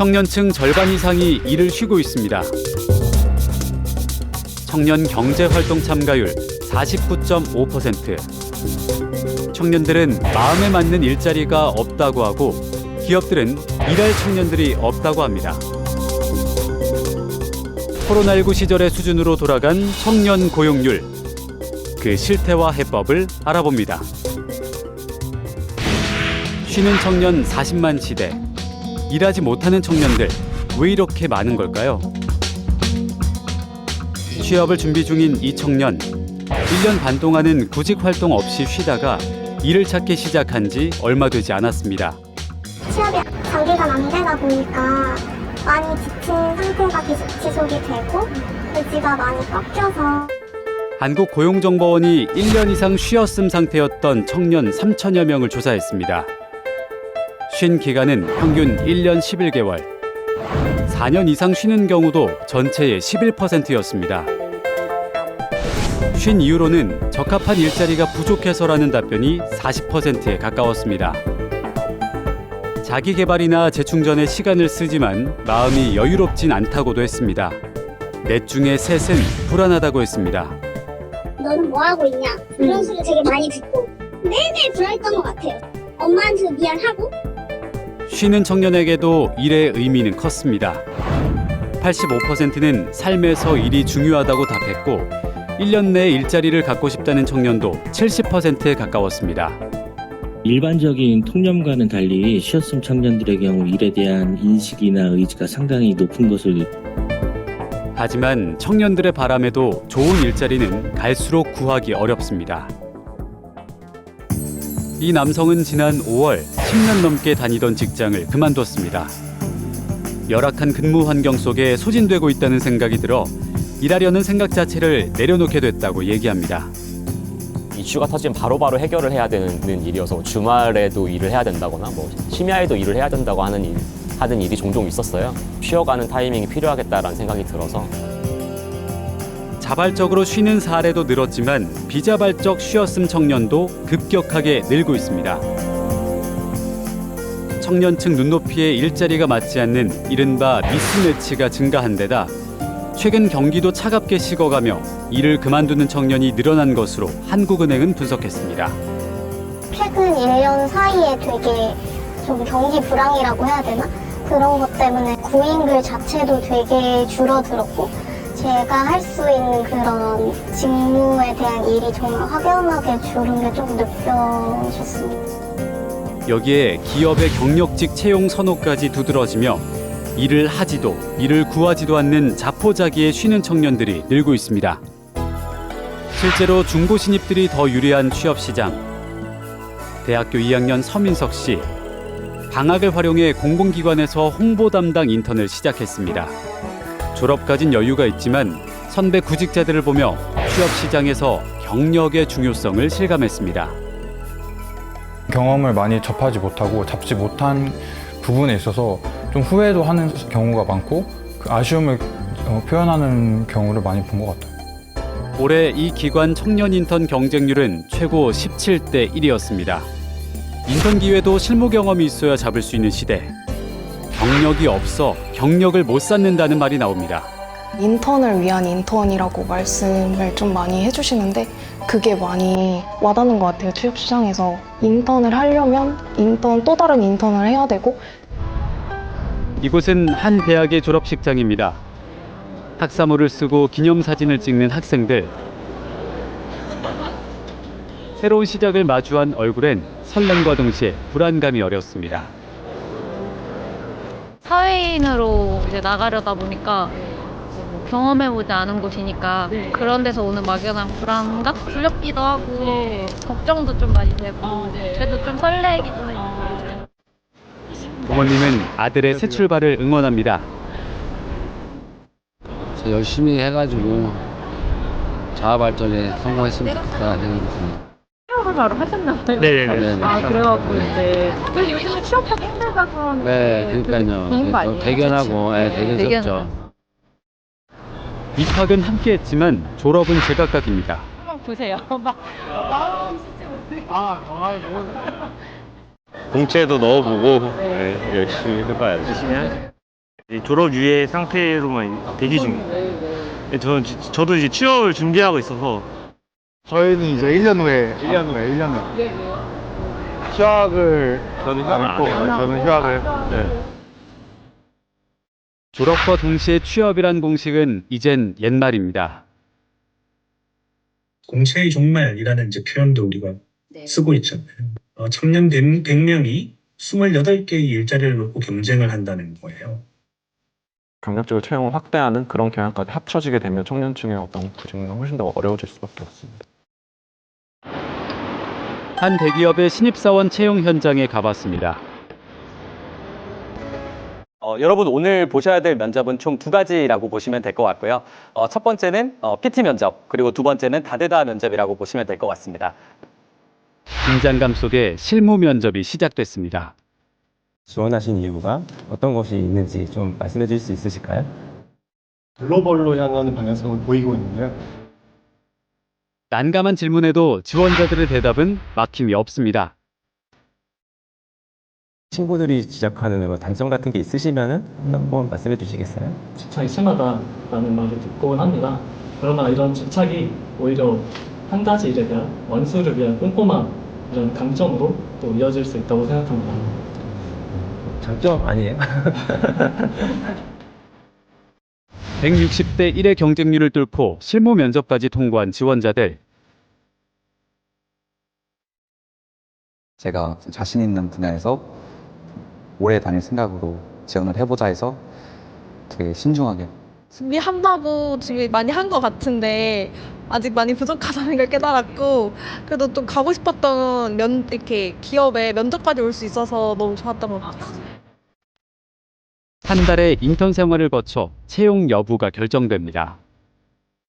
청년층 절반 이상이 일을 쉬고 있습니다. 청년 경제활동 참가율 49.5%. 청년들은 마음에 맞는 일자리가 없다고 하고 기업들은 일할 청년들이 없다고 합니다. 코로나19 시절의 수준으로 돌아간 청년 고용률. 그 실태와 해법을 알아봅니다. 쉬는 청년 40만 시대. 일하지 못하는 청년들, 왜 이렇게 많은 걸까요? 취업을 준비 중인 이 청년. 1년 반 동안은 구직 활동 없이 쉬다가 일을 찾기 시작한 지 얼마 되지 않았습니다. 취업이 장기간 안 되다 보니까 많이 지친 상태가 계속 지속이 되고 의지가 많이 꺾여서 한국고용정보원이 1년 이상 쉬었음 상태였던 청년 3천여 명을 조사했습니다. 쉰 기간은 평균 1년 11개월. 4년 이상 쉬는 경우도 전체의 11%였습니다. 쉰 이유로는 적합한 일자리가 부족해서라는 답변이 40%에 가까웠습니다. 자기 개발이나 재충전에 시간을 쓰지만 마음이 여유롭진 않다고도 했습니다. 넷 중에 셋은 불안하다고 했습니다. 너는 뭐 하고 있냐? 이런 소리 되게 많이 듣고 매일매일 불안했던 것 같아요. 엄마한테도 미안하고. 쉬는 청년에게도 일의 의미는 컸습니다. 85%는 삶에서 일이 중요하다고 답했고 1년 내에 일자리를 갖고 싶다는 청년도 70%에 가까웠습니다. 일반적인 통념과는 달리 쉬었음 청년들의 경우 일에 대한 인식이나 의지가 상당히 높은 것을. 하지만 청년들의 바람에도 좋은 일자리는 갈수록 구하기 어렵습니다. 이 남성은 지난 5월 10년 넘게 다니던 직장을 그만뒀습니다. 열악한 근무 환경 속에 소진되고 있다는 생각이 들어 일하려는 생각 자체를 내려놓게 됐다고 얘기합니다. 이슈가 터지면 바로바로 해결을 해야 되는 일이어서 주말에도 일을 해야 된다거나 심야에도 일을 해야 된다고 하는 일이 종종 있었어요. 쉬어가는 타이밍이 필요하겠다라는 생각이 들어서. 자발적으로 쉬는 사례도 늘었지만 비자발적 쉬었음 청년도 급격하게 늘고 있습니다. 청년층 눈높이에 일자리가 맞지 않는 이른바 미스매치가 증가한 데다 최근 경기도 차갑게 식어가며 일을 그만두는 청년이 늘어난 것으로 한국은행은 분석했습니다. 최근 1년 사이에 되게 좀 경기 불황이라고 해야 되나? 그런 것 때문에 구인글 자체도 되게 줄어들었고 제가 할 수 있는 그런 직무에 대한 일이 정말 확연하게 줄은 게 좀 느껴졌습니다. 여기에 기업의 경력직 채용 선호까지 두드러지며 일을 하지도 일을 구하지도 않는 자포자기에 쉬는 청년들이 늘고 있습니다. 실제로 중고 신입들이 더 유리한 취업 시장. 대학교 2학년 서민석 씨. 방학을 활용해 공공기관에서 홍보 담당 인턴을 시작했습니다. 졸업까진 여유가 있지만 선배 구직자들을 보며 취업 시장에서 경력의 중요성을 실감했습니다. 경험을 많이 접하지 못하고 잡지 못한 부분에 있어서 좀 후회도 하는 경우가 많고 그 아쉬움을 표현하는 경우를 많이 본 것 같아요. 올해 이 기관 청년 인턴 경쟁률은 최고 17대 1이었습니다. 인턴 기회도 실무 경험이 있어야 잡을 수 있는 시대. 경력이 없어 경력을 못 쌓는다는 말이 나옵니다. 인턴을 위한 인턴이라고 말씀을 좀 많이 해주시는데 그게 많이 와닿는 것 같아요. 취업시장에서 인턴을 하려면 또 다른 인턴을 해야 되고. 이곳은 한 대학의 졸업식장입니다. 학사모를 쓰고 기념사진을 찍는 학생들. 새로운 시작을 마주한 얼굴엔 설렘과 동시에 불안감이 어렸습니다. 사회인으로 이제 나가려다 보니까 경험해보지 않은 곳이니까 그런 데서 오는 막연한 불안감? 두렵기도 하고 걱정도 좀 많이 되고 그래도 좀 설레기도 해요. 부모님은 아들의 새 출발을 응원합니다. 열심히 해가지고 자아 발전에 성공했으면 좋겠다 생각합니다. 취업을 바로 하셨나봐요? 네네네. 아 그래갖고 이제 요즘에 취업하기 힘들다고 네, 그러니까요. 좋은 거 아니에요? 대견하고, 대견스럽죠. 입학은 함께했지만 졸업은 제각각입니다. 한번 보세요. 막 공채도 넣어보고 열심히 해봐야지. 졸업 유예 상태로만 대기 중이에요. 저도 이제 취업을 준비하고 있어서 저희는 이제 1년 후에 휴학을 저는 휴학을 졸업과 동시에 취업이란 공식은 이젠 옛말입니다. 공채의 종말이라는 이제 표현도 우리가 쓰고 있잖아요. 청년 100명이 28개의 일자리를 놓고 경쟁을 한다는 거예요. 경력직을 채용을 확대하는 그런 경향까지 합쳐지게 되면 청년층의 어떤 구직은 훨씬 더 어려워질 수밖에 없습니다. 한 대기업의 신입사원 채용 현장에 가봤습니다. 여러분 오늘 보셔야 될 면접은 총 2가지라고 보시면 될 것 같고요. 첫 번째는 PT 면접, 그리고 두 번째는 다대다 면접이라고 보시면 될 것 같습니다. 긴장감 속에 실무 면접이 시작됐습니다. 지원하신 이유가 어떤 것이 있는지 좀 말씀해 주실 수 있으실까요? 글로벌로 향하는 방향성을 보이고 있는데요. 난감한 질문에도 지원자들의 대답은 막힘이 없습니다. 친구들이 지적하는 단점 같은 게 있으시면은 한번 말씀해 주시겠어요? 집착이 심하다라는 말을 듣곤 합니다. 그러나 이런 집착이 오히려 한 가지 일에 대한 완수를 위한 꼼꼼한 이런 강점으로 또 이어질 수 있다고 생각합니다. 장점 아니에요? 160대 1의 경쟁률을 뚫고 실무 면접까지 통과한 지원자들. 제가 자신 있는 분야에서 오래 다닐 생각으로 지원을 해보자 해서 되게 신중하게 준비한다고 준비 많이 한 것 같은데 아직 많이 부족하다는 걸 깨달았고, 그래도 좀 가고 싶었던 이렇게 기업에 면접까지 올 수 있어서 너무 좋았던 것 같아요. 한 달의 인턴 생활을 거쳐 채용 여부가 결정됩니다.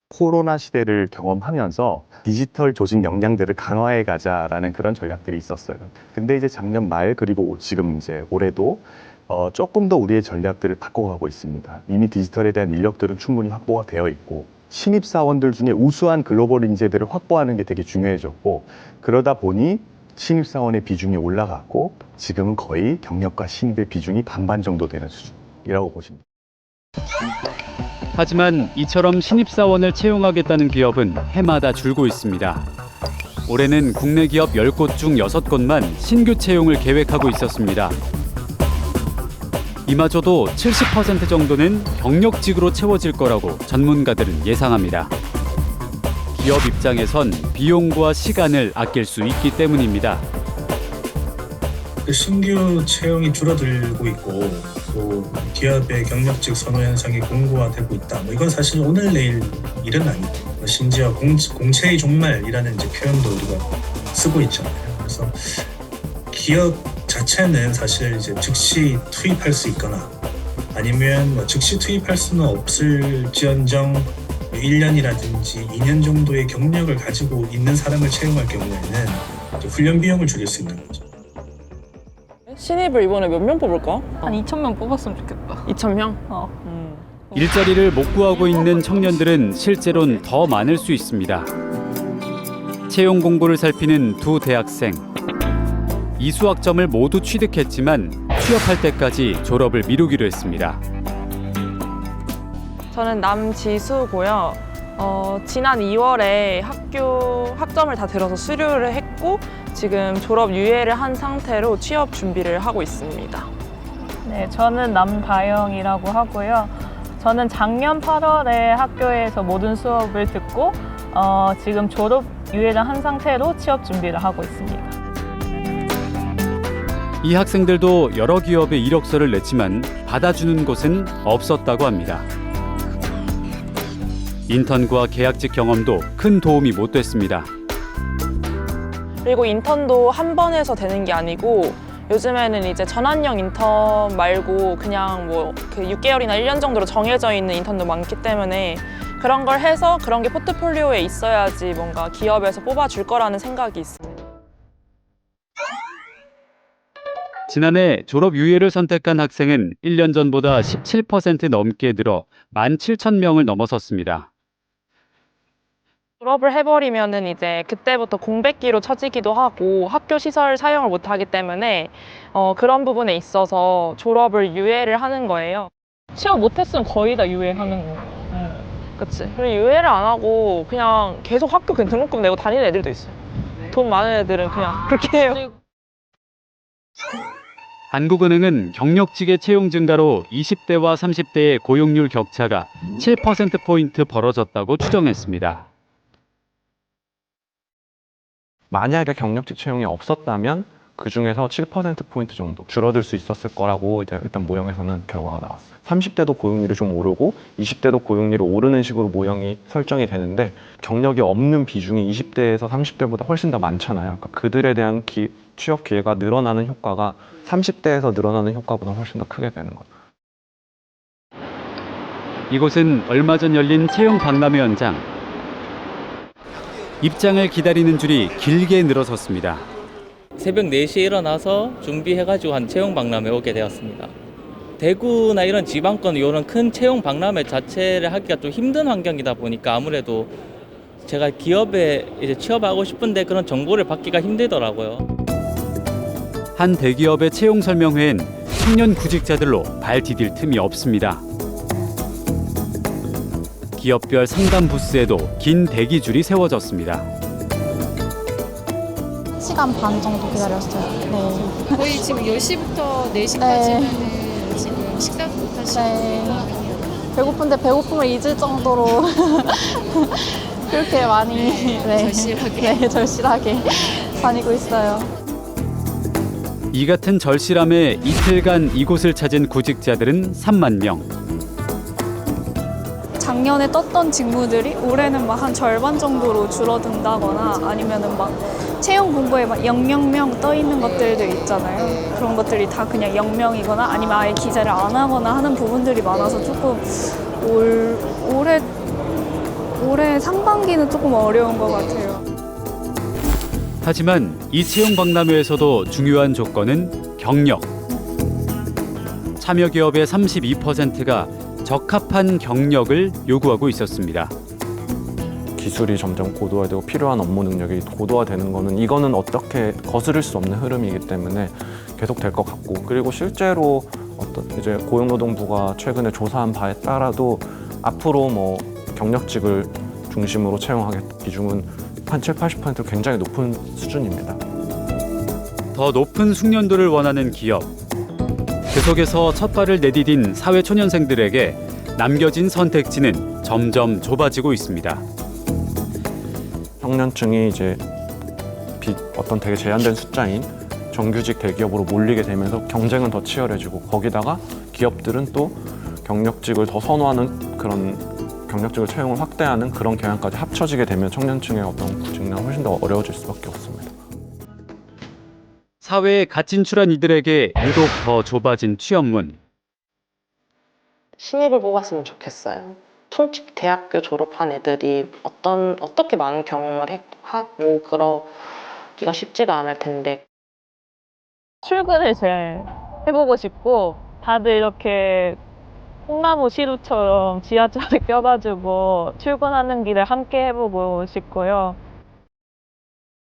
코로나 시대를 경험하면서 디지털 조직 역량들을 강화해 가자라는 그런 전략들이 있었어요. 근데 이제 작년 말 그리고 지금 이제 올해도 조금 더 우리의 전략들을 바꿔가고 있습니다. 이미 디지털에 대한 인력들은 충분히 확보가 되어 있고 신입사원들 중에 우수한 글로벌 인재들을 확보하는 게 되게 중요해졌고, 그러다 보니 신입사원의 비중이 올라갔고 지금은 거의 경력과 신입의 비중이 반반 정도 되는 수준이라고 보십니다. 하지만 이처럼 신입사원을 채용하겠다는 기업은 해마다 줄고 있습니다. 올해는 국내 기업 10곳 중 6곳만 신규 채용을 계획하고 있었습니다. 이마저도 70% 정도는 경력직으로 채워질 거라고 전문가들은 예상합니다. 기업 입장에선 비용과 시간을 아낄 수 있기 때문입니다. 신규 채용이 줄어들고 있고 또 기업의 경력직 선호 현상이 공고화되고 있다. 이건 사실 오늘 내일 일은 아니고, 심지어 공채의 종말이라는 이제 표현도 우리가 쓰고 있잖아요. 그래서 기업 자체는 사실 이제 즉시 투입할 수 있거나 아니면 즉시 투입할 수는 없을지언정 1년이라든지 2년 정도의 경력을 가지고 있는 사람을 채용할 경우에는 훈련 비용을 줄일 수 있는 거죠. 신입을 이번에 몇 명 뽑을까? 한 2,000명 뽑았으면 좋겠다. 2,000명? 일자리를 못 구하고 있는 청년들은 실제로는 더 많을 수 있습니다. 채용 공고를 살피는 두 대학생. 이 수학점을 모두 취득했지만 취업할 때까지 졸업을 미루기로 했습니다. 저는 남지수고요. 지난 2월에 학점을 다 들어서 수료를 했고 지금 졸업 유예를 한 상태로 취업 준비를 하고 있습니다. 네, 저는 남다영이라고 하고요. 저는 작년 8월에 학교에서 모든 수업을 듣고 지금 졸업 유예를 한 상태로 취업 준비를 하고 있습니다. 이 학생들도 여러 기업에 이력서를 냈지만 받아주는 곳은 없었다고 합니다. 인턴과 계약직 경험도 큰 도움이 못 됐습니다. 그리고 인턴도 한 번 해서 되는 게 아니고 요즘에는 이제 전환형 인턴 말고 그냥 뭐 그 6개월이나 1년 정도로 정해져 있는 인턴도 많기 때문에 그런 걸 해서 그런 게 포트폴리오에 있어야지 뭔가 기업에서 뽑아줄 거라는 생각이 있습니다. 지난해 졸업 유예를 선택한 학생은 1년 전보다 17% 넘게 늘어 17,000명을 넘어섰습니다. 졸업을 해버리면은 이제 그때부터 공백기로 처지기도 하고 학교 시설 사용을 못하기 때문에 그런 부분에 있어서 졸업을 유예를 하는 거예요. 취업 못했으면 거의 다 유예하는 거. 그치. 그리고 유예를 안 하고 그냥 계속 학교 그냥 등록금 내고 다니는 애들도 있어요. 돈 많은 애들은 그냥 그렇게 해요. 한국은행은 경력직의 채용 증가로 20대와 30대의 고용률 격차가 7%포인트 벌어졌다고 추정했습니다. 만약에 경력직 채용이 없었다면 그 중에서 7%포인트 정도 줄어들 수 있었을 거라고 이제 일단 모형에서는 결과가 나왔어요. 30대도 고용률이 좀 오르고 20대도 고용률이 오르는 식으로 모형이 설정이 되는데 경력이 없는 비중이 20대에서 30대보다 훨씬 더 많잖아요. 그러니까 그들에 대한 취업 기회가 늘어나는 효과가 30대에서 늘어나는 효과보다 훨씬 더 크게 되는 거죠. 이곳은 얼마 전 열린 채용 박람회 현장. 입장을 기다리는 줄이 길게 늘어섰습니다. 새벽 4시에 일어나서 준비해가지고 한 채용 박람회 오게 되었습니다. 대구나 이런 지방권 이런 큰 채용 박람회 자체를 하기가 좀 힘든 환경이다 보니까 아무래도 제가 기업에 이제 취업하고 싶은데 그런 정보를 받기가 힘들더라고요. 한 대기업의 채용 설명회엔 청년 구직자들로 발 디딜 틈이 없습니다. 기업별 상담 부스에도 긴 대기줄이 세워졌습니다. 시간 반 정도 기다렸어요. 네. 거의 지금 10시부터 4시까지는 지금 식사도 못 하시고 배고픈데 배고픔을 잊을 정도로 그렇게 많이 절실하게 다니고 있어요. 이 같은 절실함에 이틀간 이곳을 찾은 구직자들은 3만 명. 작년에 떴던 직무들이 올해는 막 한 절반 정도로 줄어든다거나 아니면은 막 채용 공고에 막 0명 떠 있는 것들도 있잖아요. 그런 것들이 다 그냥 0명이거나 아니면 아예 기재를 안 하거나 하는 부분들이 많아서 조금 올해 상반기는 조금 어려운 것 같아요. 하지만 이 채용 박람회에서도 중요한 조건은 경력. 참여 기업의 32%가 적합한 경력을 요구하고 있었습니다. 기술이 점점 고도화되고 필요한 업무 능력이 고도화되는 거는 이거는 어떻게 거스를 수 없는 흐름이기 때문에 계속 될 것 같고, 그리고 실제로 어떤 이제 고용노동부가 최근에 조사한 바에 따라도 앞으로 뭐 경력직을 중심으로 채용하겠다 비중은 한 70-80% 굉장히 높은 수준입니다. 더 높은 숙련도를 원하는 기업. 그 속에서 첫 발을 내디딘 사회 초년생들에게 남겨진 선택지는 점점 좁아지고 있습니다. 청년층이 이제 어떤 되게 제한된 숫자인 정규직 대기업으로 몰리게 되면서 경쟁은 더 치열해지고, 거기다가 기업들은 또 경력직을 더 선호하는 그런 경력직을 채용을 확대하는 그런 경향까지 합쳐지게 되면 청년층의 어떤 구직난은 훨씬 더 어려워질 수밖에 없습니다. 사회에 갓 진출한 이들에게 유독 더 좁아진 취업문. 신입을 뽑았으면 좋겠어요. 솔직히 대학교 졸업한 애들이 어떻게 많은 경험을 하고 그러기가 쉽지가 않을 텐데. 출근을 제일 해보고 싶고, 다들 이렇게 콩나무 시루처럼 지하철에 껴가지고 출근하는 길을 함께 해보고 싶고요.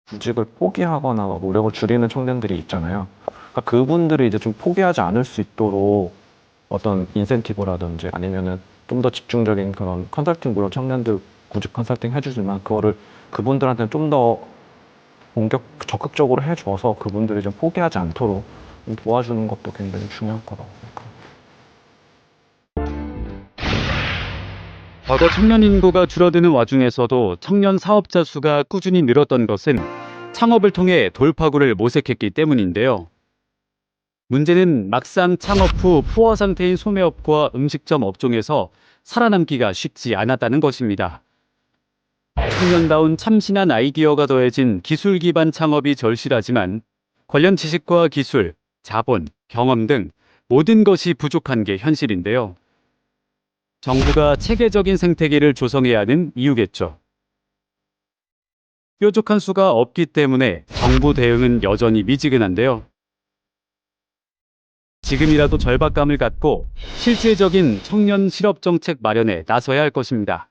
구직을 포기하거나 노력을 줄이는 청년들이 있잖아요. 그러니까 그분들이 이제 좀 포기하지 않을 수 있도록 어떤 인센티브라든지 아니면은 좀 더 집중적인 그런 컨설팅, 물론 청년들 구직 컨설팅 해주지만 그거를 그분들한테는 좀 더 적극적으로 해줘서 그분들이 좀 포기하지 않도록 도와주는 것도 굉장히 중요할 거라고 생각합니다. 과거 청년 인구가 줄어드는 와중에서도 청년 사업자 수가 꾸준히 늘었던 것은 창업을 통해 돌파구를 모색했기 때문인데요. 문제는 막상 창업 후 포화 상태인 소매업과 음식점 업종에서 살아남기가 쉽지 않았다는 것입니다. 청년다운 참신한 아이디어가 더해진 기술 기반 창업이 절실하지만 관련 지식과 기술, 자본, 경험 등 모든 것이 부족한 게 현실인데요. 정부가 체계적인 생태계를 조성해야 하는 이유겠죠. 뾰족한 수가 없기 때문에 정부 대응은 여전히 미지근한데요. 지금이라도 절박감을 갖고 실질적인 청년 실업 정책 마련에 나서야 할 것입니다.